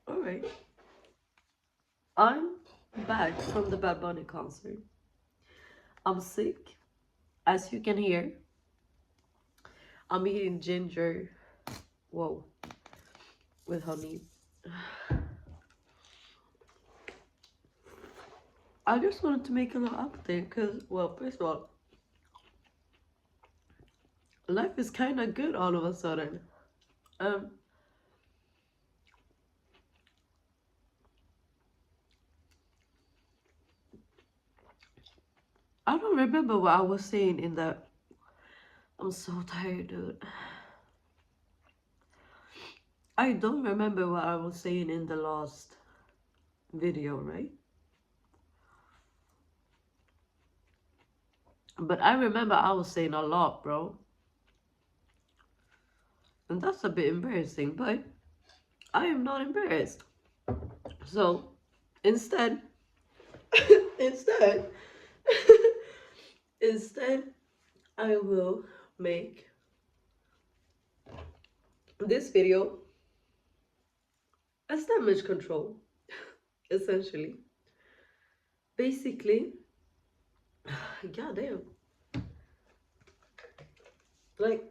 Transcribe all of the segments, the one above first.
Alright. I'm back from the Bad Bunny concert. I'm sick, as you can hear. I'm eating ginger, whoa, with honey. I just wanted to make a little update because, well, first of all, life is kind of good all of a sudden. Um, I don't remember what I was saying in that. I'm so tired, dude. I don't remember what I was saying in the last video, right? But I remember I was saying a lot, bro. And that's a bit embarrassing, but I am not embarrassed. So instead, instead, instead, I will make this video as damage control, essentially. Basically, goddamn, like,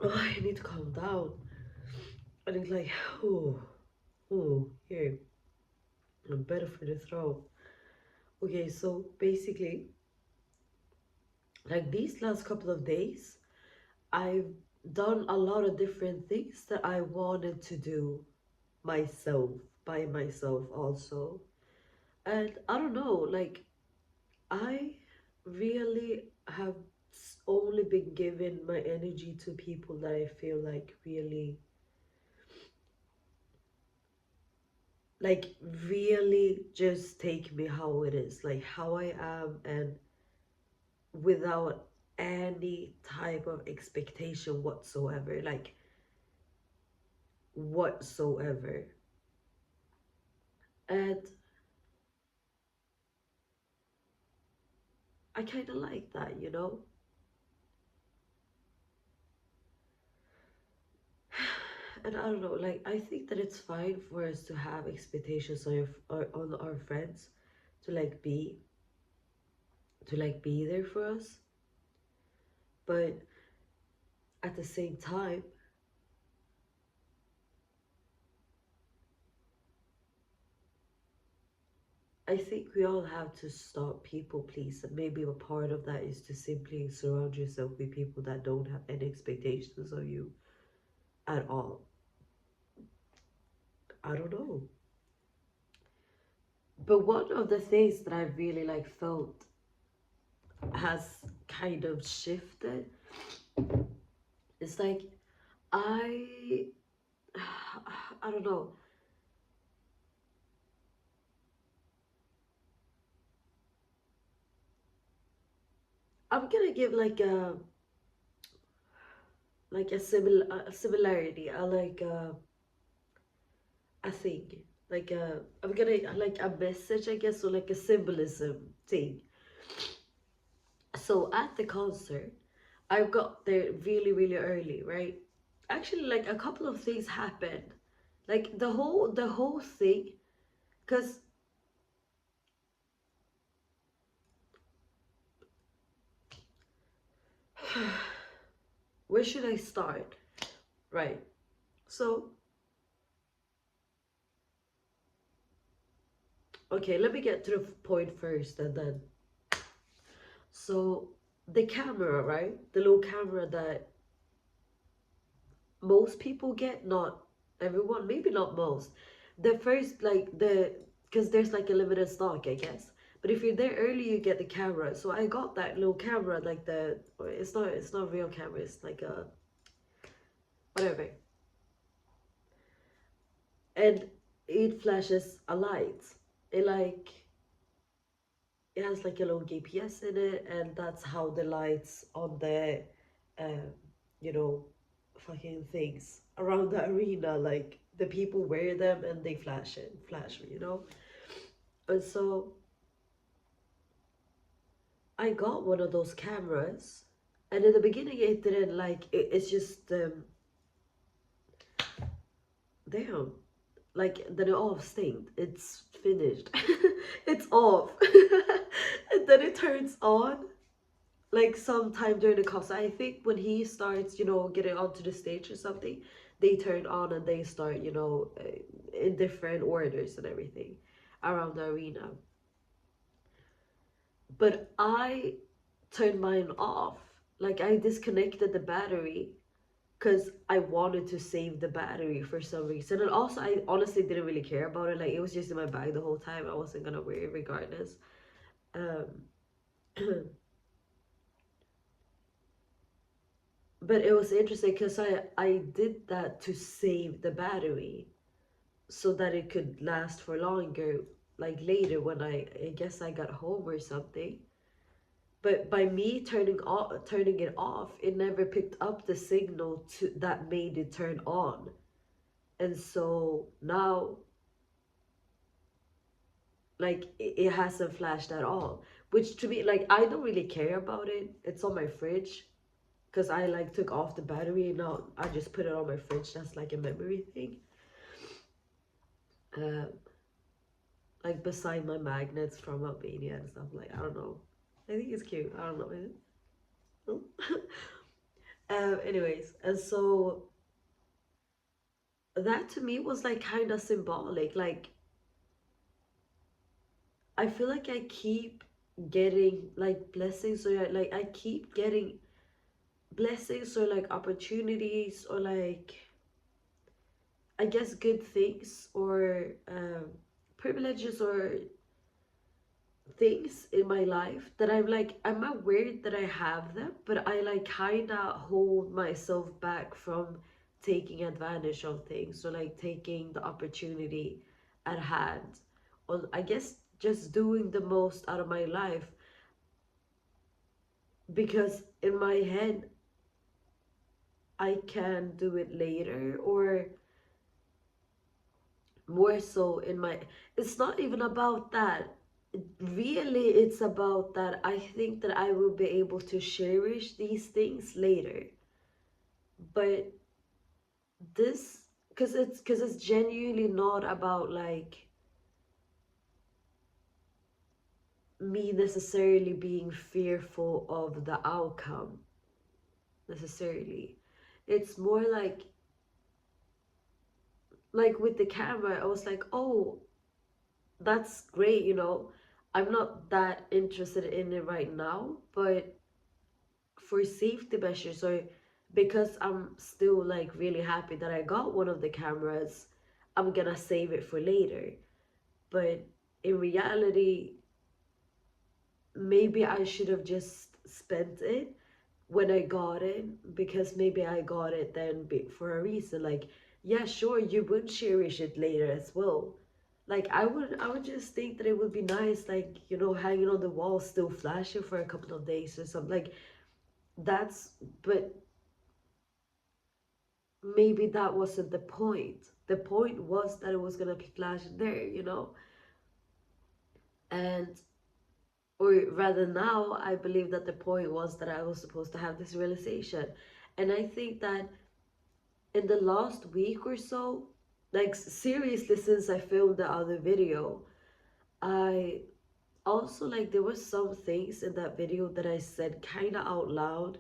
oh, I need to calm down. And it's like, here, I'm better for the throat. Okay, so basically, like these last couple of days, I've done a lot of different things that I wanted to do myself, by myself also. And I don't know, like, I really have only been given my energy to people that I feel like really just take me how it is, like how I am, and without any type of expectation whatsoever, like whatsoever. And I kind of like that, you know? And I don't know, like I think that it's fine for us to have expectations on our friends to be there for us, but at the same time, I think we all have to stop people please, and maybe a part of that is to simply surround yourself with people that don't have any expectations of you at all. I don't know. But one of the things that I really like felt has kind of shifted. It's like I I don't know. I'm gonna give like a similarity, a thing, like I'm gonna like a message, I guess, or like a symbolism thing. So at the concert, I got there really early, right? Actually, like a couple of things happened, like the whole thing, because where should I start? Right. So, okay, let me get to the point first and then. So, the camera, right? The little camera that most people get, not everyone, maybe not most. The first, because there's like a limited stock, I guess. But if you're there early, you get the camera. So I got that little camera, like it's not a real camera, it's like a, whatever. And it flashes a light. It like, it has like a little GPS in it, and that's how the lights on the, um, you know, fucking things around the arena, like the people wear them and they flash, you know. And so I got one of those cameras, and in the beginning it didn't like it's just damn, like then it off synced. It's finished. It's off. And then it turns on like sometime during the concert. I think when he starts, getting onto the stage or something, they turn on and they start, in different orders and everything around the arena. But I turned mine off. Like I disconnected the battery because I wanted to save the battery for some reason. And also, I honestly didn't really care about it. Like it was just in my bag the whole time. I wasn't gonna wear it regardless. Um, but it was interesting because I did that to save the battery so that it could last for longer. Like later when I guess I got home or something. But by me turning it off, it never picked up the signal to that made it turn on. And so now, like it hasn't flashed at all. Which to me, like I don't really care about it. It's on my fridge because I like took off the battery and now I just put it on my fridge. That's like a memory thing. Uh, like beside my magnets from Albania and stuff. Like I don't know. I think it's cute. I don't know. Anyways, and so that to me was like kind of symbolic. Like I feel like I keep getting like blessings, or like I keep getting blessings or like opportunities or like I guess good things or privileges or things in my life that I'm like I'm aware that I have them, but I like kind of hold myself back from taking advantage of things, so like taking the opportunity at hand, or I guess just doing the most out of my life, because in my head I can do it later, or more so in my, it's not even about that. Really, it's about that I think that I will be able to cherish these things later. But this, because it's genuinely not about like me necessarily being fearful of the outcome necessarily. It's more like with the camera, I was like, oh, that's great, I'm not that interested in it right now, but for safety measures, or because I'm still like really happy that I got one of the cameras, I'm gonna save it for later. But in reality, maybe I should have just spent it when I got it, because maybe I got it then for a reason. Like, yeah, sure, you would cherish it later as well. Like I would just think that it would be nice, like, hanging on the wall, still flashing for a couple of days or something. Like that's, but maybe that wasn't the point. The point was that it was gonna be flashing there. And or rather now I believe that the point was that I was supposed to have this realization. And I think that in the last week or so, like seriously, since I filmed the other video, I also, like, there were some things in that video that I said kind of out loud,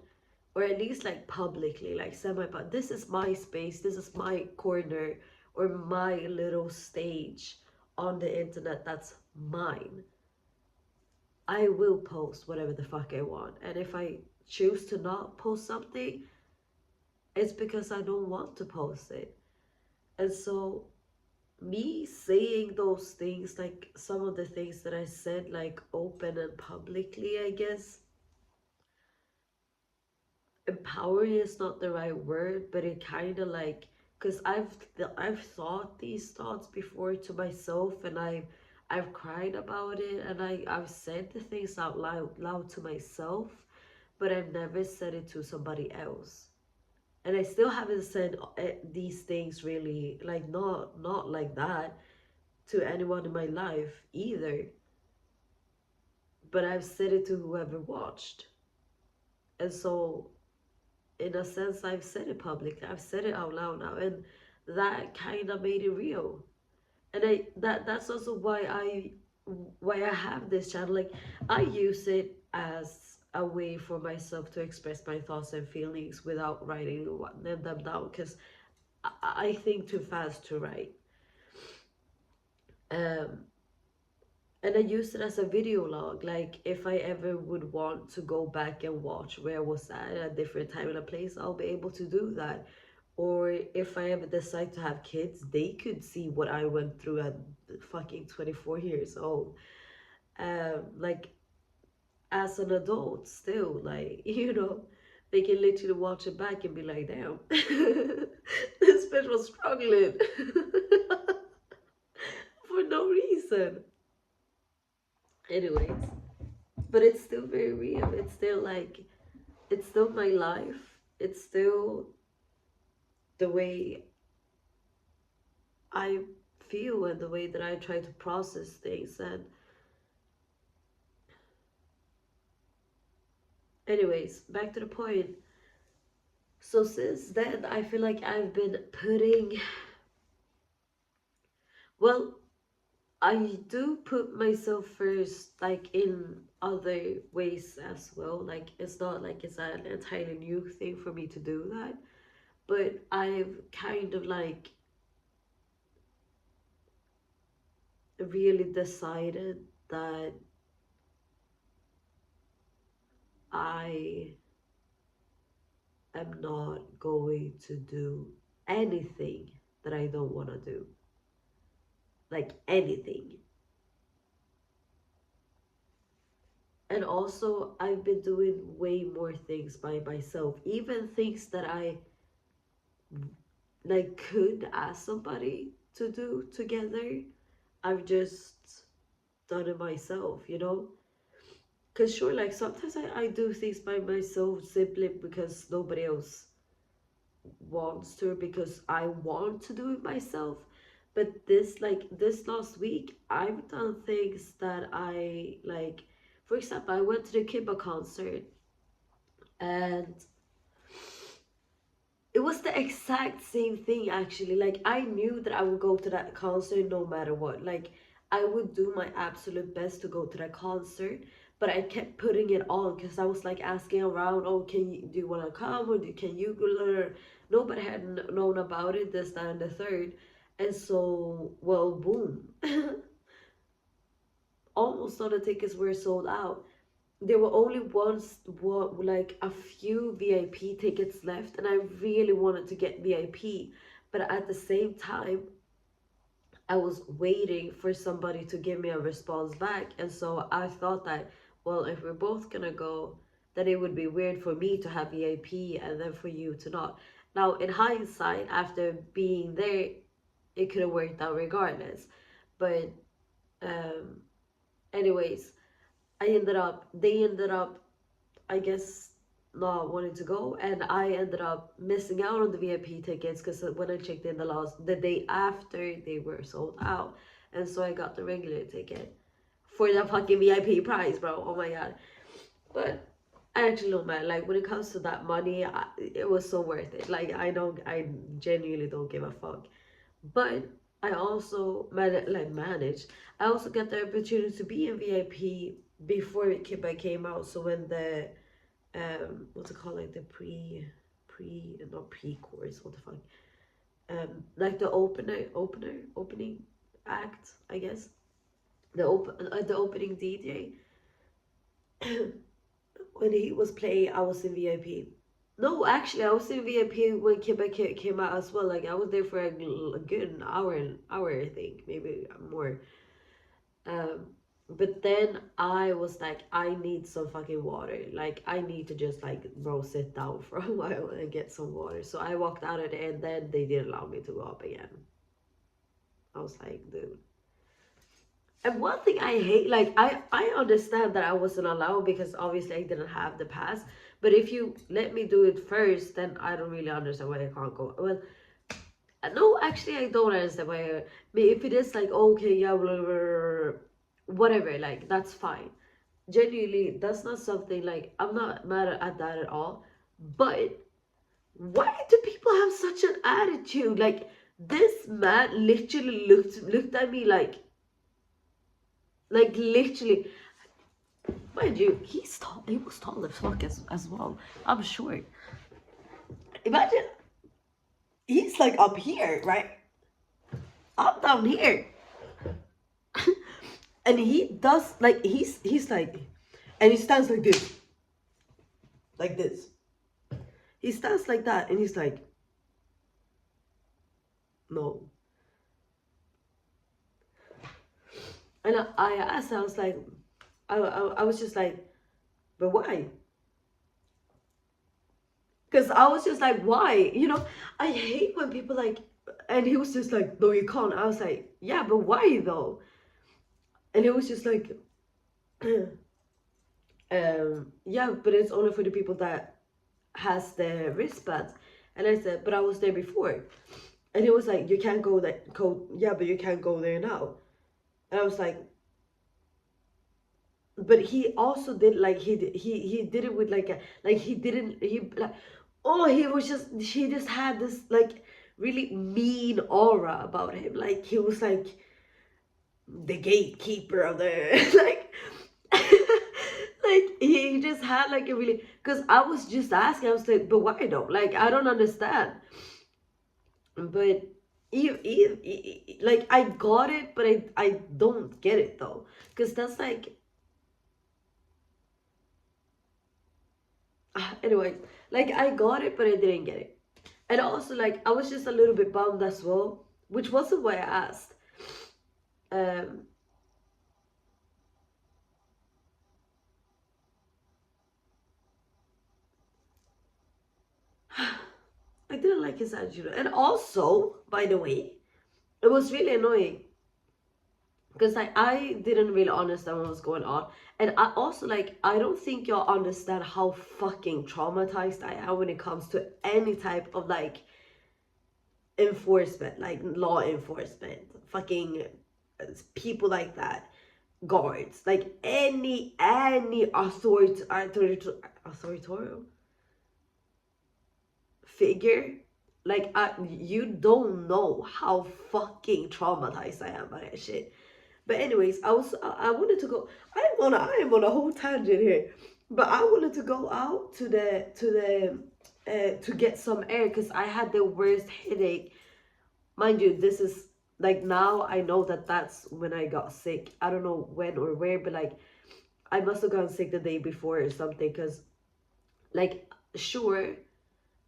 or at least like publicly, like semi, but this is my space, this is my corner, or my little stage on the internet that's mine. I will post whatever the fuck I want, and if I choose to not post something, it's because I don't want to post it. And so me saying those things, like some of the things that I said, like open and publicly, I guess empowering is not the right word, but it kind of like, because I've thought these thoughts before to myself, and I've cried about it, and I've said the things out loud to myself, but I've never said it to somebody else. And I still haven't said these things really, like not like that, to anyone in my life either, but I've said it to whoever watched. And so in a sense, I've said it publicly, I've said it out loud now, and that kind of made it real. And that's also why I have this channel. Like, I use it as a way for myself to express my thoughts and feelings without writing them down, because I think too fast to write. Um, and I use it as a video log. Like, if I ever would want to go back and watch where I was at a different time and a place, I'll be able to do that. Or if I ever decide to have kids, they could see what I went through at fucking 24 years old. Like, as an adult still, like, they can literally watch it back and be like, damn, this bitch was struggling for no reason. Anyways, but it's still very real. It's still like, it's still my life. It's still the way I feel and the way that I try to process things. And anyways, back to the point. So since then, I feel like I've been putting, well, I do put myself first, like, in other ways as well. Like, it's not like it's an entirely new thing for me to do that, but I've kind of like really decided that I am not going to do anything that I don't want to do. Like, anything. And also, I've been doing way more things by myself, even things that I like could ask somebody to do together. I've just done it myself. Because sure, like, sometimes I do things by myself simply because nobody else wants to, because I want to do it myself. But this last week, I've done things that I like. For example, I went to the Kiba concert, and it was the exact same thing actually. Like, I knew that I would go to that concert no matter what. Like, I would do my absolute best to go to that concert, but I kept putting it on because I was like asking around, oh, do you want to come, or can you go? Nobody had known about it, this, that, and the third. And so, well, boom. Almost all the tickets were sold out. There were only like a few VIP tickets left, and I really wanted to get VIP, but at the same time, I was waiting for somebody to give me a response back. And so I thought that, well, if we're both gonna go, then it would be weird for me to have VIP and then for you to not. Now, in hindsight, after being there, it could have worked out regardless. But um anyways, they ended up, I guess, not wanting to go, and I ended up missing out on the VIP tickets because when I checked in the day after, they were sold out, and so I got the regular ticket for the fucking VIP price, bro. Oh my god! But I actually don't mind. Like, when it comes to that money, it was so worth it. Like, I genuinely don't give a fuck. But I also managed. I also got the opportunity to be in VIP before Kiba came out. So when the what's it called, like the pre not pre-chorus, what the fuck, like the opening act, I guess, the opening DJ, when he was playing, I was in VIP. No, actually, I was in VIP when Quebec came out as well. Like, I was there for a good hour, I think, maybe more. Um, but then I was like, I need some fucking water. Like, I need to just, like, bro, sit down for a while and get some water. So I walked out of there, and then they didn't allow me to go up again. I was like, dude. And one thing I hate, like, I understand that I wasn't allowed because obviously I didn't have the pass. But if you let me do it first, then I don't really understand why I can't go. Well, no, actually, I don't understand why. I mean, if it is like, okay, yeah, blah, blah, blah, whatever, like, that's fine. Genuinely, that's not something, like, I'm not mad at that at all. But why do people have such an attitude? Like, This man literally looked at me like literally. Mind you, he's tall. He was tall as fuck as well. I'm short. Imagine he's like up here, right? I'm down here, and he does like he's like, and he stands like this. He stands like that, and he's like, no. And I asked, I was like, I was just like, but why? Because I was just like, why? You know, I hate when people like, and he was just like, no, you can't. I was like, yeah, but why though? And it was just like, yeah, but it's only for the people that has the wristbands. And I said, but I was there before. And it was like, you can't go that code. Yeah, but you can't go there now. And I was like, but he also did like he did it with like a like he didn't he like oh he just had this like really mean aura about him, like he was like the gatekeeper of the like like he just had like a really, because I was just asking, I was like, but why though, like I don't understand. But like I got it, but I don't get it though, because that's like anyway, like I got it, but I didn't get it. And also, like, I was just a little bit bummed as well, which wasn't why I asked. Um, I didn't like his attitude. And also, by the way, it was really annoying because I didn't really understand what was going on. And I also, like, I don't think y'all understand how fucking traumatized I am when it comes to any type of, like, enforcement, like law enforcement, fucking people like that, guards, like any authoritarian figure. Like you don't know how fucking traumatized I am by that shit. But anyways, I wanted to go. I am on a whole tangent here, but I wanted to go out to get some air because I had the worst headache. Mind you, this is like now I know that that's when I got sick. I don't know when or where, but like I must have gotten sick the day before or something. Because like sure,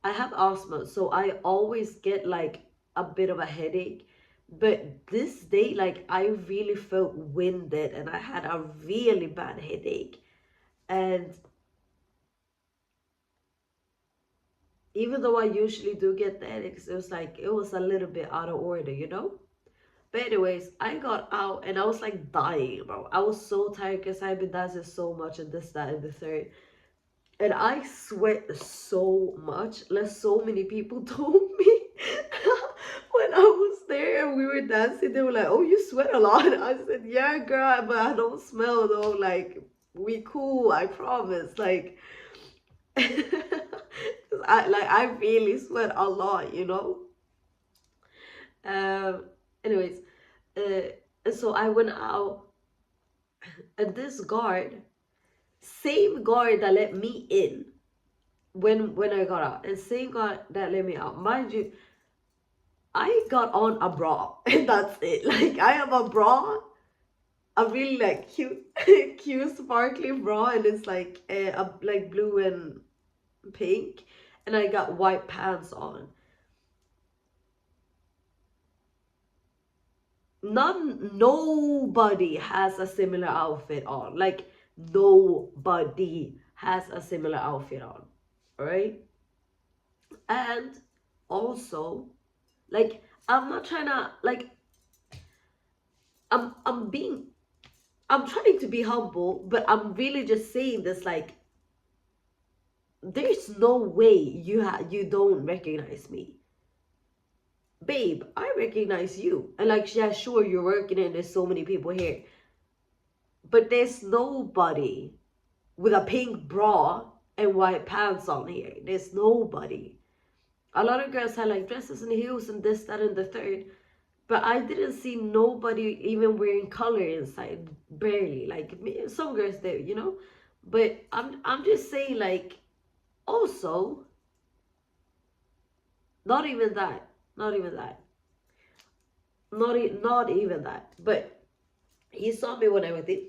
I have asthma, so I always get like a bit of a headache. But this day, like I really felt winded and I had a really bad headache. And even though I usually do get the headaches, it was a little bit out of order, you know? But anyways, I got out and I was like dying, bro. I was so tired because I've been dancing so much and this, that, and the third. And I sweat so much. Like so many people told me when I was there and we were dancing, they were like, "Oh, you sweat a lot." I said, "Yeah, girl, but I don't smell though. Like we cool, I promise." Like, I really sweat a lot, you know. Um. Anyways, and so I went out, and this guard, same guard that let me in when I got out, and same guard that let me out. Mind you, I got on a bra, and that's it. Like I have a bra, a really like cute, cute sparkly bra, and it's like a like blue and pink, and I got white pants on. Nobody has a similar outfit on. Like nobody has a similar outfit on. All right, and also like I'm not trying to like I'm being I'm trying to be humble, but I'm really just saying this like there's no way you don't recognize me. Babe, I recognize you. And like yeah, sure you're working and there's so many people here. But there's nobody with a pink bra and white pants on here. There's nobody. A lot of girls had like dresses and heels and this, that, and the third. But I didn't see nobody even wearing color inside, barely. Like some girls do, you know. But I'm just saying, like, also, not even that, not even that, not even that. But he saw me when I went in.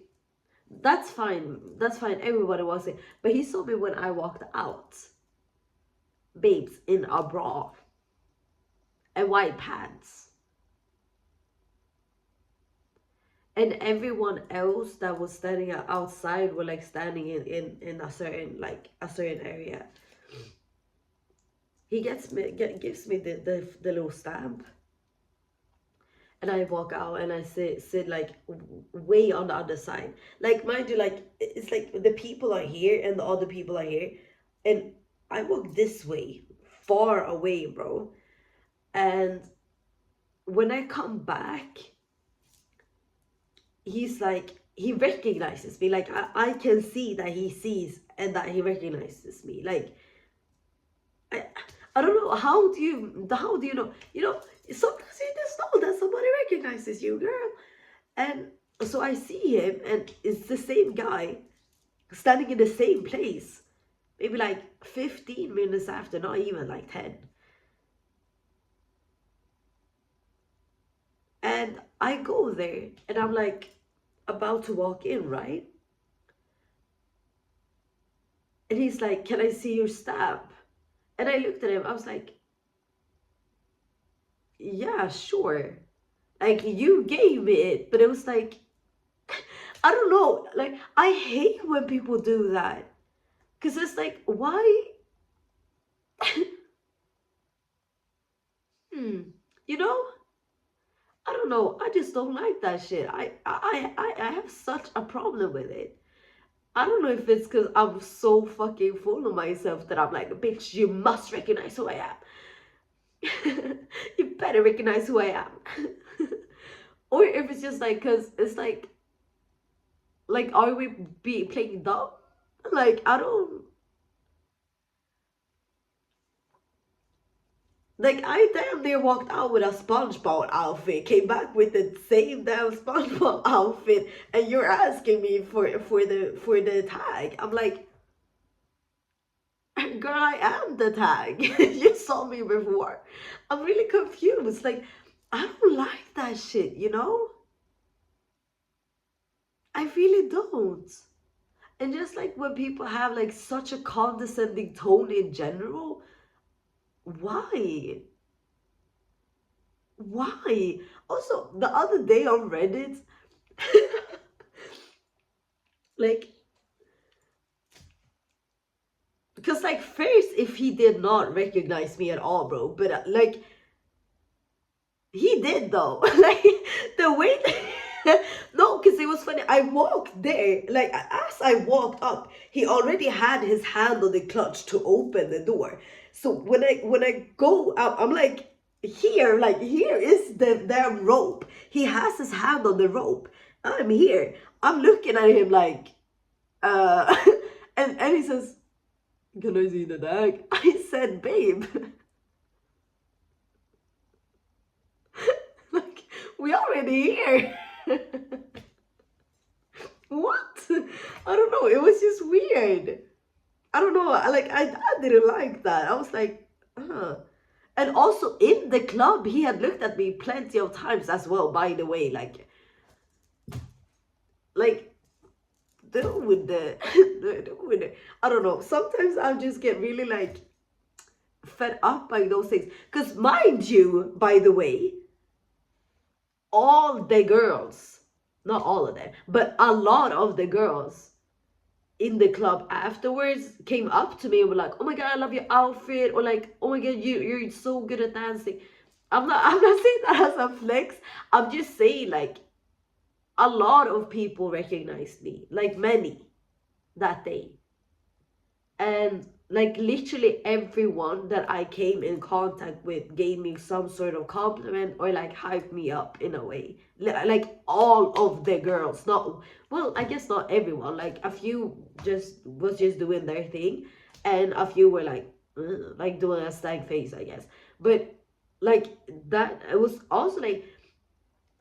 That's fine. That's fine. Everybody was it. But he saw me when I walked out, babes, in a bra and white pants. And everyone else that was standing outside were like standing in a certain, like a certain area. He gives me the little stamp, and I walk out and I sit like way on the other side. Like, mind you, like it's like the people are here and the other people are here, and I walk this way, far away, bro. And when I come back, he's like, he recognizes me. Like I can see that he sees and that he recognizes me. Like I, I don't know, how do you know? You know, sometimes you just know that somebody recognizes you, girl. And so I see him, and it's the same guy standing in the same place, maybe like 15 minutes after, not even like 10. And I go there, and I'm like about to walk in, right? And he's like, "Can I see your stamp?" And I looked at him, I was like, "Yeah, sure." Like, you gave me it, but it was like, I don't know. Like, I hate when people do that. Because it's like, why? Hmm. You know? I don't know. I just don't like that shit. I have such a problem with it. I don't know if it's because I'm so fucking full of myself that I'm like, bitch, you must recognize who I am. You better recognize who I am. Or if it's just like, because it's like, are we be playing dumb? Like, I don't, like, I damn near walked out with a SpongeBob outfit, came back with the same damn SpongeBob outfit, and you're asking me for the tag. I'm like, girl, I am the tag. You saw me before. I'm really confused. Like, I don't like that shit, you know? I really don't. And just like when people have like such a condescending tone in general, why? Why? Also, the other day on Reddit, like, because like first, if he did not recognize me at all, bro, but like he did though. Like the way no, because it was funny. I walked there, like as I walked up, he already had his hand on the clutch to open the door. So when I go up, I'm like, here, like here is the damn rope. He has his hand on the rope. I'm here. I'm looking at him like, uh, and he says, "Can I see the tag?" I said, "Babe." Like, we already here. What? I don't know. It was just weird. I don't know. Like, I didn't like that. I was like, huh. And also in the club, he had looked at me plenty of times as well, by the way. Like, with the, with the, I don't know. Sometimes I just get really like fed up by those things. Because mind you, by the way, all the girls, not all of them, but a lot of the girls in the club afterwards came up to me and were like, "Oh my god, I love your outfit," or like, "Oh my god, you're so good at dancing." I'm not saying that as a flex. I'm just saying, like, a lot of people recognized me, like many, that day. And like literally everyone that I came in contact with gave me some sort of compliment or like hyped me up in a way. Like all of the girls, not, well, I guess not everyone. Like a few just was just doing their thing, and a few were like, like doing a stank face, I guess. But like that, it was also like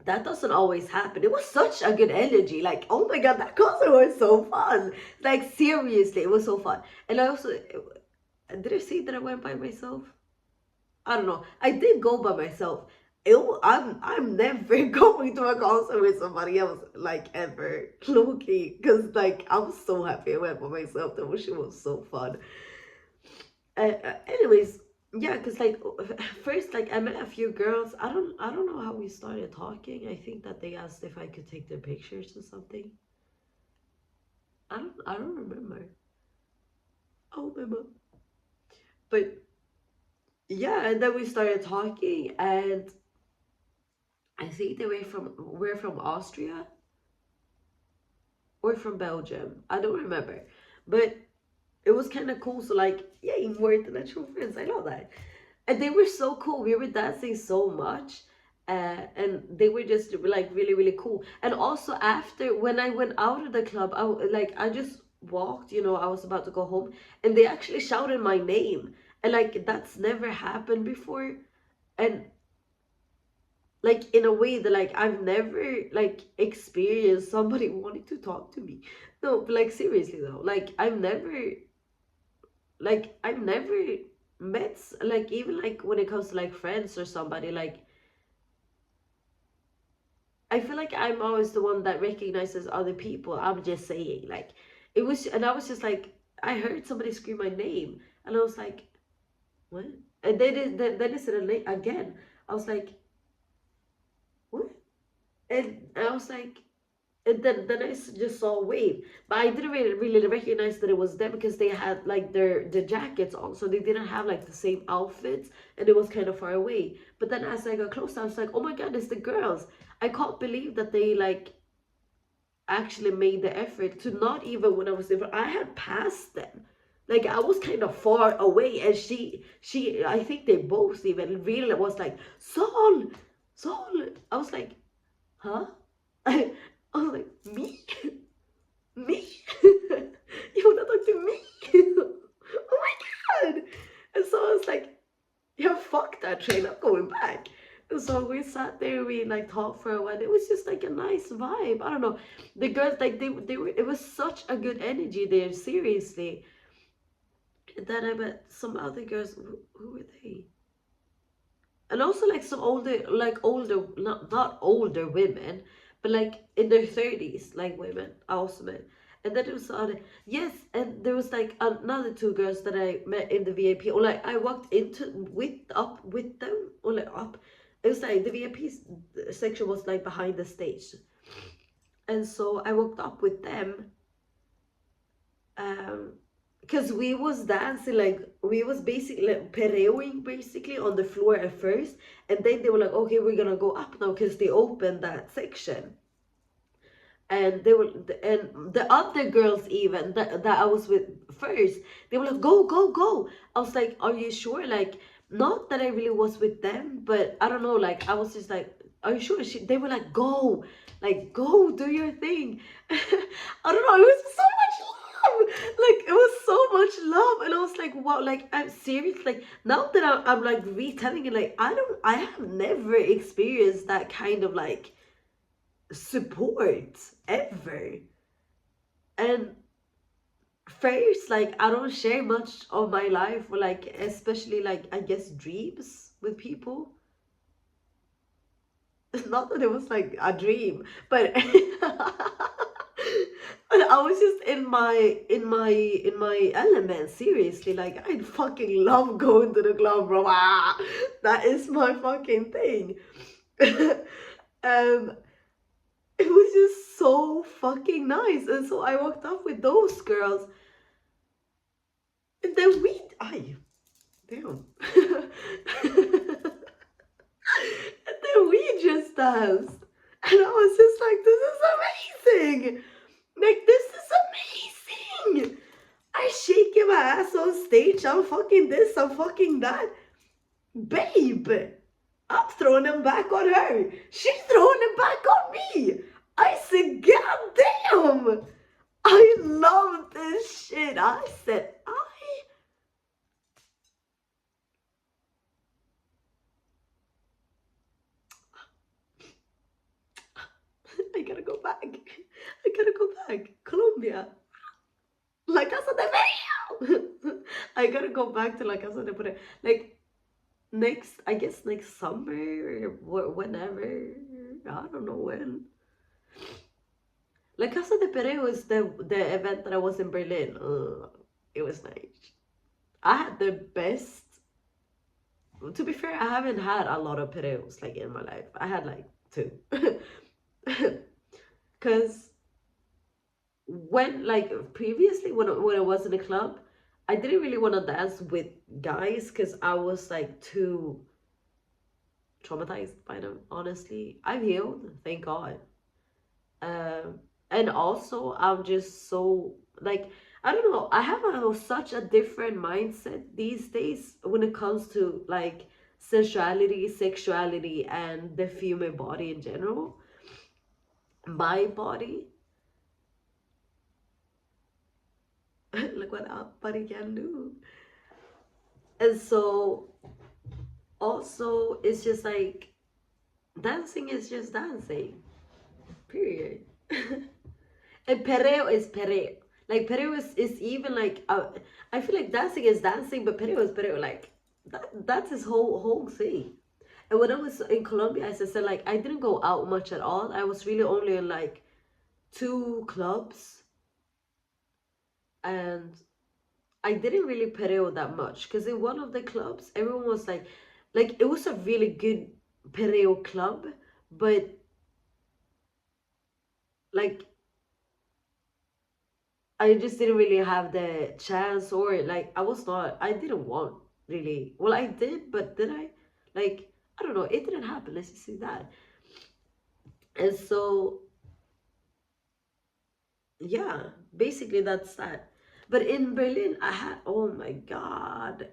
that doesn't always happen. It was such a good energy. Like, oh my god, that concert was so fun. Like seriously, it was so fun. And I also did I say that I went by myself? I don't know. I did go by myself. I'm never going to a concert with somebody else like ever, Loki, because like I'm so happy I went by myself. That shit was so fun. Anyways, yeah, because like first like I met a few girls. I don't know how we started talking. I think that they asked if I could take their pictures or something. I don't remember. Oh my mom. But yeah, and then we started talking, and I think they were from Austria or from Belgium. I don't remember, but it was kind of cool. So like, yeah, more international friends. I love that. And they were so cool. We were dancing so much, and they were just like really really cool. And also after when I went out of the club, like I just walked. I was about to go home, and they actually shouted my name, and like that's never happened before. And like in a way that like I've never like experienced somebody wanting to talk to me. No, but like seriously though, like I've never met like even like when it comes to like friends or somebody, like I feel like I'm always the one that recognizes other people. I'm just saying, like it was, and I was just like I heard somebody scream my name, and I was like, what? And then they said a name again. I was like, what? And I was like, and then just saw a wave, but I didn't really recognize that it was them because they had like their jackets on, so they didn't have like the same outfits, and it was kind of far away. But then as I got close, I was like, oh my god, it's the girls. I can't believe that they like actually made the effort to not even when I was there. I had passed them, like I was kind of far away, and she I think they both even really was like Sol. I was like, huh? I was like, me? Me? You wanna talk to me? Oh my god! And so I was like, yeah, fuck that train, I'm going back. And so we sat there, we like talked for a while. It was just like a nice vibe. I don't know. The girls, like they were, it was such a good energy there, seriously. Then I met some other girls. Who were they? And also like some older, not older women, but like in their 30s, like women I also met. And then there was other, yes, and there was like another two girls that I met in the VIP, or like I walked into with up with them, or like up. It was like the VIP section was like behind the stage, and so I walked up with them, um because we was dancing, like we was basically like perreoing basically on the floor at first, and then they were like, okay, we're gonna go up now because they opened that section. And they were, and the other girls even that I was with first, they were like, go go go. I was like, are you sure? Like, not that I really was with them, but I don't know, like I was just like, are you sure? They were like, go, like go do your thing. I don't know, it was so much love, like it was so much love, and I was like, wow, like I'm serious. Like now that I'm like retelling it, like I have never experienced that kind of like support ever. And first, like I don't share much of my life, or like especially like I guess dreams with people. Not that it was like a dream, but but I was just in my element, seriously. Like I fucking love going to the club, bro. That is my fucking thing. um it was just so fucking nice. And so I walked up with those girls, and then I damn. And then we just danced. And I was just like, this is amazing. Like, this is amazing. I shaking my ass on stage. I'm fucking this, I'm fucking that. Babe, I'm throwing them back on her. She's throwing them back on me. I said, God damn. I love this shit. I said, back. I gotta go back. Colombia. La Casa de Perreo. I gotta go back to La Casa de Perreo. Like next, I guess next summer, whenever. I don't know when. La Casa de Perreo is the event that I was in Berlin. It was nice. I had the best. To be fair, I haven't had a lot of pereos like in my life. I had like two. Because when like previously when I was in a club, I didn't really want to dance with guys because I was like too traumatized by them. Honestly, I've healed, thank God. And also I'm just so like I don't know. I have such a different mindset these days when it comes to like sensuality, sexuality, and the female body in general. My body, look what our body can do. And so also it's just like dancing is just dancing, period. And perreo is perreo. Like perreo is even like I feel like dancing is dancing, but perreo is perreo. Like that's his whole thing. And when I was in Colombia, as I said, like I didn't go out much at all. I was really only in like two clubs, and I didn't really perreo that much because in one of the clubs, everyone was like it was a really good perreo club, but like I just didn't really have the chance, or like I didn't want really. Well, I did, but did I? Like, I don't know. It didn't happen. Let's just say that. And so, yeah, basically that's that. But in Berlin, I had, oh my God.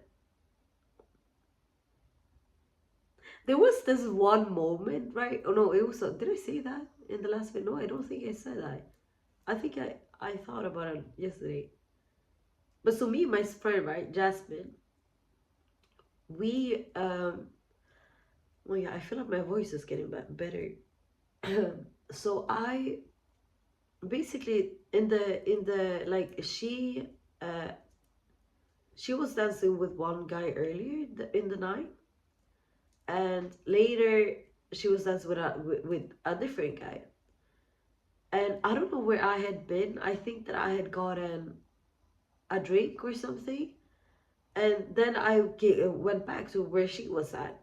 There was this one moment, right? Oh no, it was, did I say that in the last video? No, I don't think I said that. I think I thought about it yesterday. But so me and my friend, right, Jasmine, we well, yeah, I feel like my voice is getting better. So I basically in the like she was dancing with one guy earlier in the night, and later she was dancing with a different guy. And I don't know where I had been. I think that I had gotten a drink or something, and then went back to where she was at,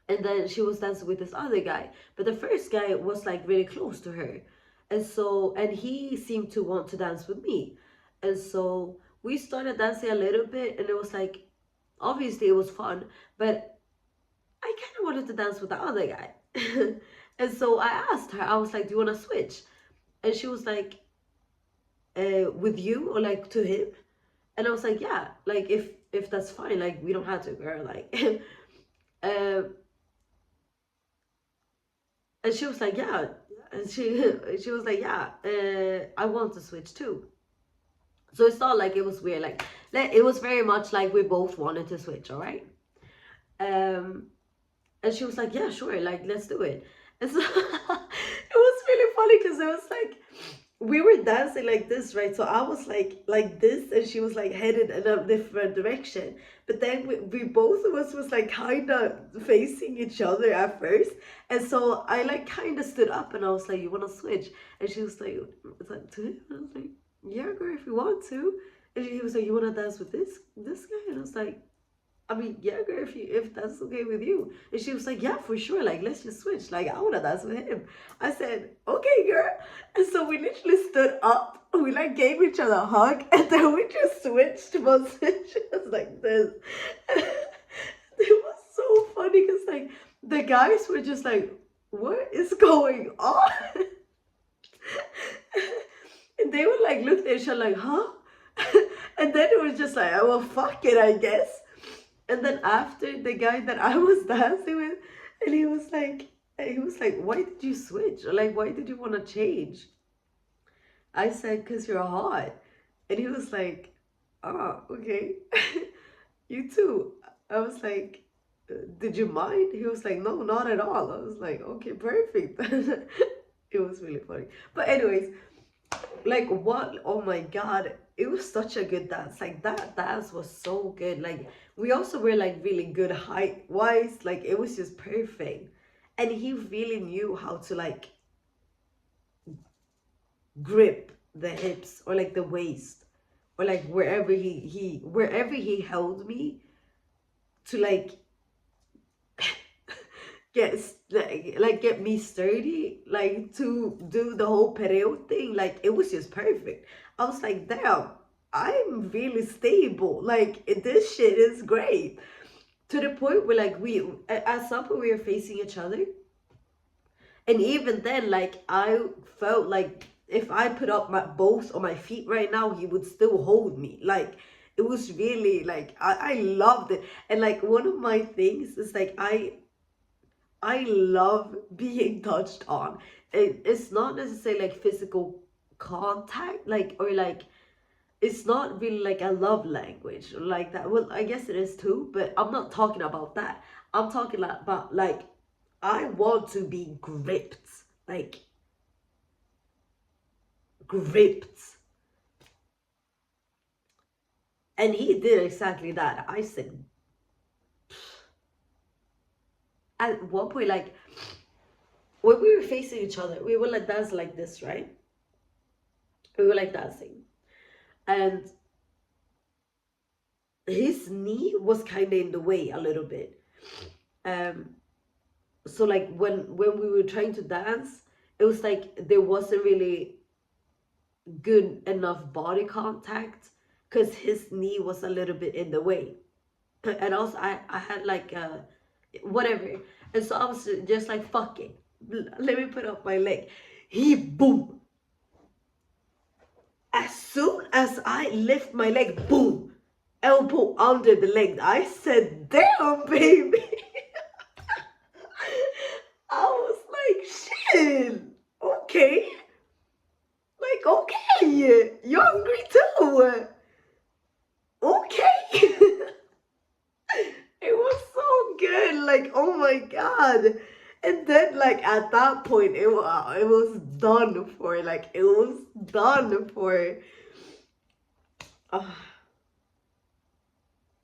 and then she was dancing with this other guy, but the first guy was like really close to her, and he seemed to want to dance with me, and so we started dancing a little bit, and it was like obviously it was fun, but I kind of wanted to dance with the other guy. And so I asked her, I was like, do you want to switch? And she was like, with you or like to him? And I was like, yeah, like if that's fine, like we don't have to, girl, like um and she was like, yeah. And she was like, yeah, I want to switch too. So it's not like it was weird. Like it was very much like we both wanted to switch, all right? Um, and she was like, yeah, sure, like let's do it. And so it was really funny because it was like we were dancing like this, right? So I was like this, and she was like headed in a different direction. But then we both of us was like kind of facing each other at first, and so I like kind of stood up, and I was like, "You want to switch?" And she was like, "It's like to him." And I was like, "Yeah, girl, if you want to." And he was like, "You want to dance with this guy?" And I was like, I mean, yeah, girl, if that's okay with you. And she was like, yeah, for sure. Like, let's just switch. Like, I wanna dance with him. I said, okay, girl. And so we literally stood up. We like gave each other a hug, and then we just switched positions like this. And it was so funny because like the guys were just like, what is going on? And they would like look at each other like, huh? And then it was just like, oh, well, fuck it, I guess. And then after, the guy that I was dancing with, and he was like, why did you switch? Or like, why did you want to change? I said, because you're hot. And he was like, oh, okay. You too. I was like, did you mind? He was like, no, not at all. I was like, okay, perfect. It was really funny. But anyways, like what? Oh my god, it was such a good dance. Like that dance was so good. Like we also were like really good height wise. Like it was just perfect, and he really knew how to like grip the hips or like the waist or like wherever he held me to like like get me sturdy, like to do the whole perreo thing. Like it was just perfect. I was like, damn, I'm really stable. Like this shit is great. To the point where like at some point we were facing each other, and even then, like I felt like if I put up my both on my feet right now, he would still hold me. Like it was really like I loved it. And like one of my things is like I love being touched on. It's not necessarily like physical contact, like or like it's not really like a love language like that. Well, I guess it is too, but I'm not talking about that. I'm talking about like I want to be gripped, like gripped, and he did exactly that. I said at one point, like when we were facing each other, we were like dancing like this, right? We were like dancing, and his knee was kind of in the way a little bit. Um, so like when we were trying to dance, it was like there wasn't really good enough body contact because his knee was a little bit in the way, and also I had like whatever, and so I was just like fuck it, let me put up my leg. He boom. As soon as I lift my leg, boom, elbow under the leg. I said, damn, baby. I was like, shit. Okay. Like, okay. You're hungry too. Okay. It was so good. Like, oh my God. And then, like, at that point, it was done for. Like, it was done for. Uh,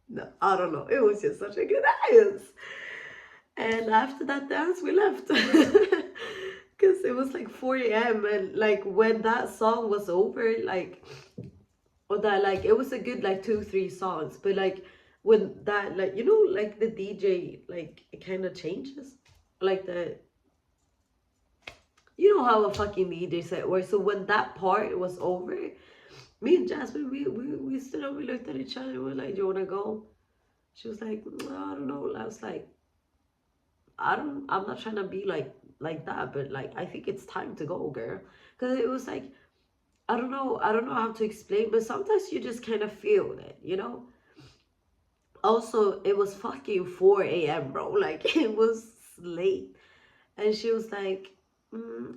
no, I don't know. It was just such a good dance. And after that dance, we left. Because it was like 4 a.m. And like when that song was over, like, or that, like, it was a good like two, three songs. But like when that, like, you know, like the DJ, like, it kind of changes. Like you know how a fucking DJ set works. So when that part was over, me and Jasmine, we stood up, we looked at each other, we were like, do you want to go? She was like, I don't know. I was like, I'm not trying to be like that, but like I think it's time to go, girl. Because it was like I don't know how to explain, but sometimes you just kind of feel it, you know. Also, it was fucking 4 a.m., bro. Like it was late, and she was like,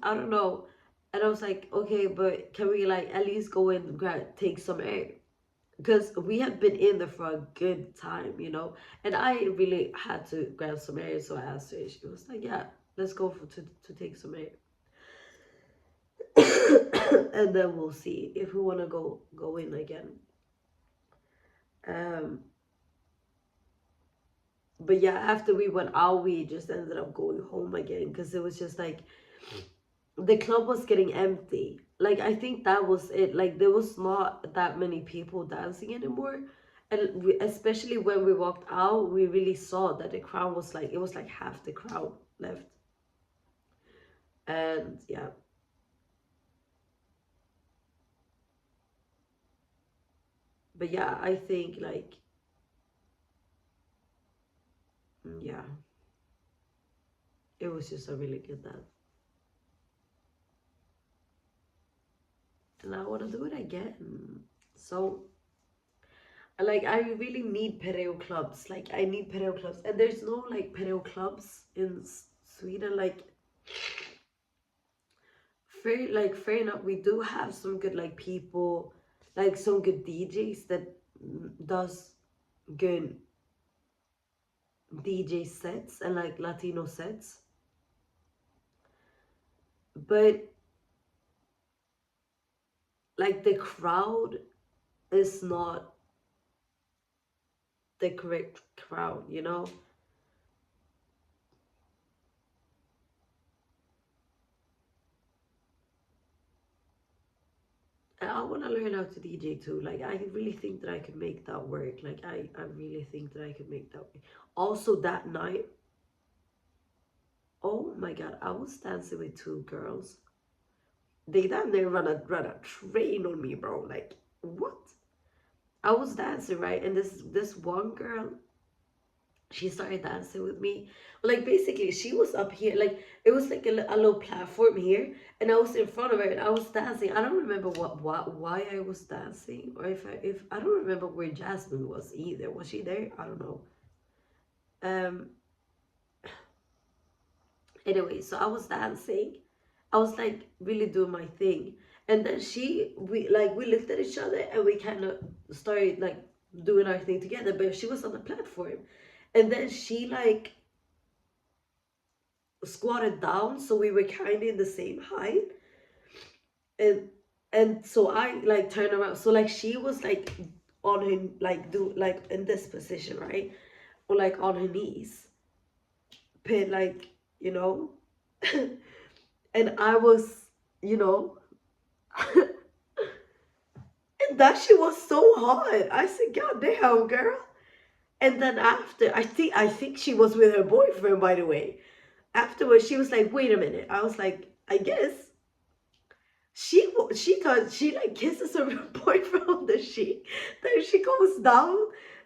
I don't know, and I was like, okay, but can we like at least go and take some air? Because we had been in there for a good time, you know, and I really had to grab some air, so I asked her. She was like, "Yeah, let's go to take some air, and then we'll see if we want to go in again." Um, but yeah, after we went out, we just ended up going home again because it was just like the club was getting empty. Like I think that was it. Like there was not that many people dancing anymore, and especially when we walked out, we really saw that the crowd was like it was like half the crowd left. And yeah, but yeah, I think like yeah, it was just a really good dance, and I want to do it again. So like I really need perreo clubs. Like I need perreo clubs, and there's no like perreo clubs in Sweden. Like fair enough, we do have some good like people, like some good DJs that does good DJ sets and like Latino sets. but like the crowd is not the correct crowd, you know? And I want to learn how to DJ too. Like, I really think that I could make that work. Like, I really think that I could make that work. Also, that night, oh my God, I was dancing with two girls. They damn near run a train on me, bro. Like, what? I was dancing, right? And this one girl, she started dancing with me. Like, basically, she was up here. Like, it was like a little platform here, and I was in front of her, and I was dancing. I don't remember why I was dancing, or if I don't remember where Jasmine was either. Was she there? I don't know. Um. Anyway, so I was dancing. I was like really doing my thing, and then we looked at each other, and we kind of started like doing our thing together. But she was on the platform, and then she like squatted down, so we were kind of in the same height, and so I like turned around, so like she was like on her like do like in this position, right, or like on her knees, but like, you know, and I was, you know, and that shit was so hard. I said, God damn, girl. And then after, I think she was with her boyfriend, by the way. Afterwards, she was like, wait a minute. I was like, I guess she thought she like kisses her boyfriend on the cheek. Then she goes down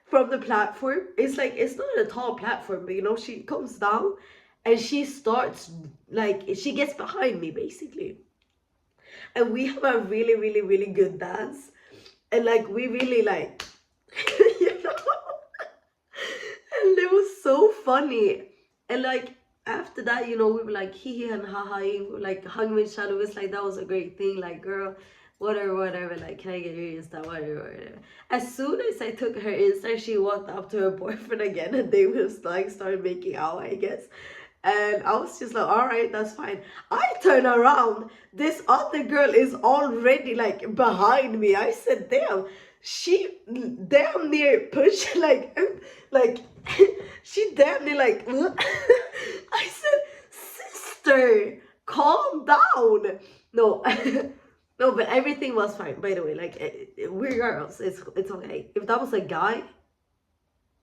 from the platform. It's like it's not a tall platform, but you know, she comes down and she starts like she gets behind me basically. And we have a really, really, really good dance. And like we really like you know, and it was so funny. And like after that, you know, we were like hee hee and ha ha, we were like hugging each other. It was like that was a great thing. Like, girl, whatever, whatever. Like, can I get your Insta? Whatever, whatever. As soon as I took her Insta, she walked up to her boyfriend again, and they was like started making out, I guess. And I was just like, all right, that's fine. I turn around, this other girl is already like behind me. I said, damn, she damn near pushed like she damn near like I said, sister, calm down. No, no, but everything was fine. By the way, like we're girls. It's okay. If that was a guy,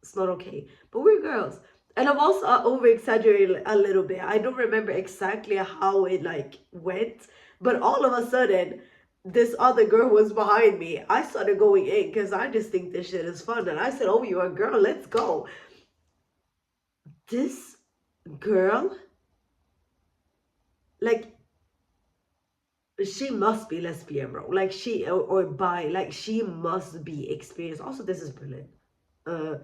it's not okay. But we're girls. And I'm also over exaggerating a little bit. I don't remember exactly how it like went, but all of a sudden, this other girl was behind me. I started going in because I just think this shit is fun. And I said, oh, you're a girl, let's go. This girl, like, she must be lesbian, bro. Like, or bi, like, she must be experienced. Also, this is Berlin. Uh,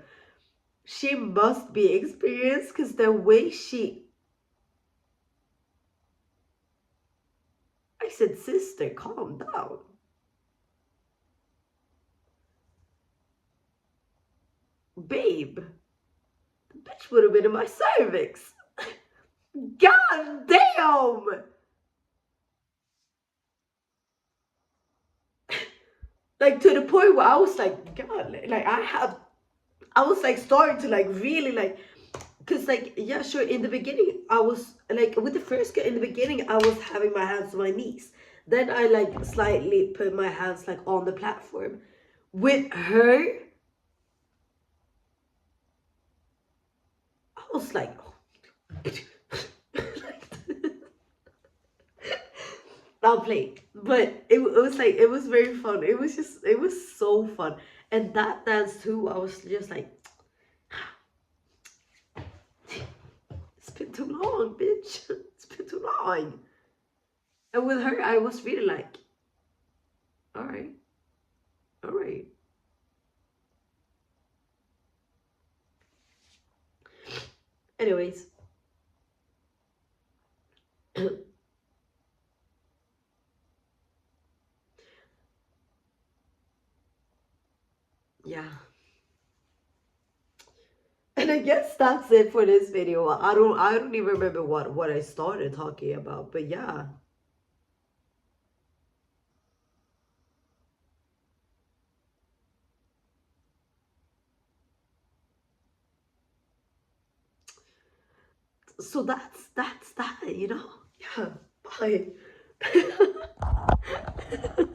she must be experienced because the way I said, sister, calm down. Babe, the bitch would have been in my cervix. God damn! Like, to the point where I was like, God, like, I was like starting to like really like, cause like, yeah, sure, in the beginning, I was like, with the first girl, in the beginning, I was having my hands on my knees. Then I like slightly put my hands like on the platform. With her, I was like, I'll play. But it was like, it was very fun. It was so fun. And that dance too, I was just like, it's been too long, bitch. It's been too long. And with her, I was really like, all right, all right. Anyways, yeah. And I guess that's it for this video. I don't even remember what I started talking about, but yeah. So that's that, you know? Yeah. Bye.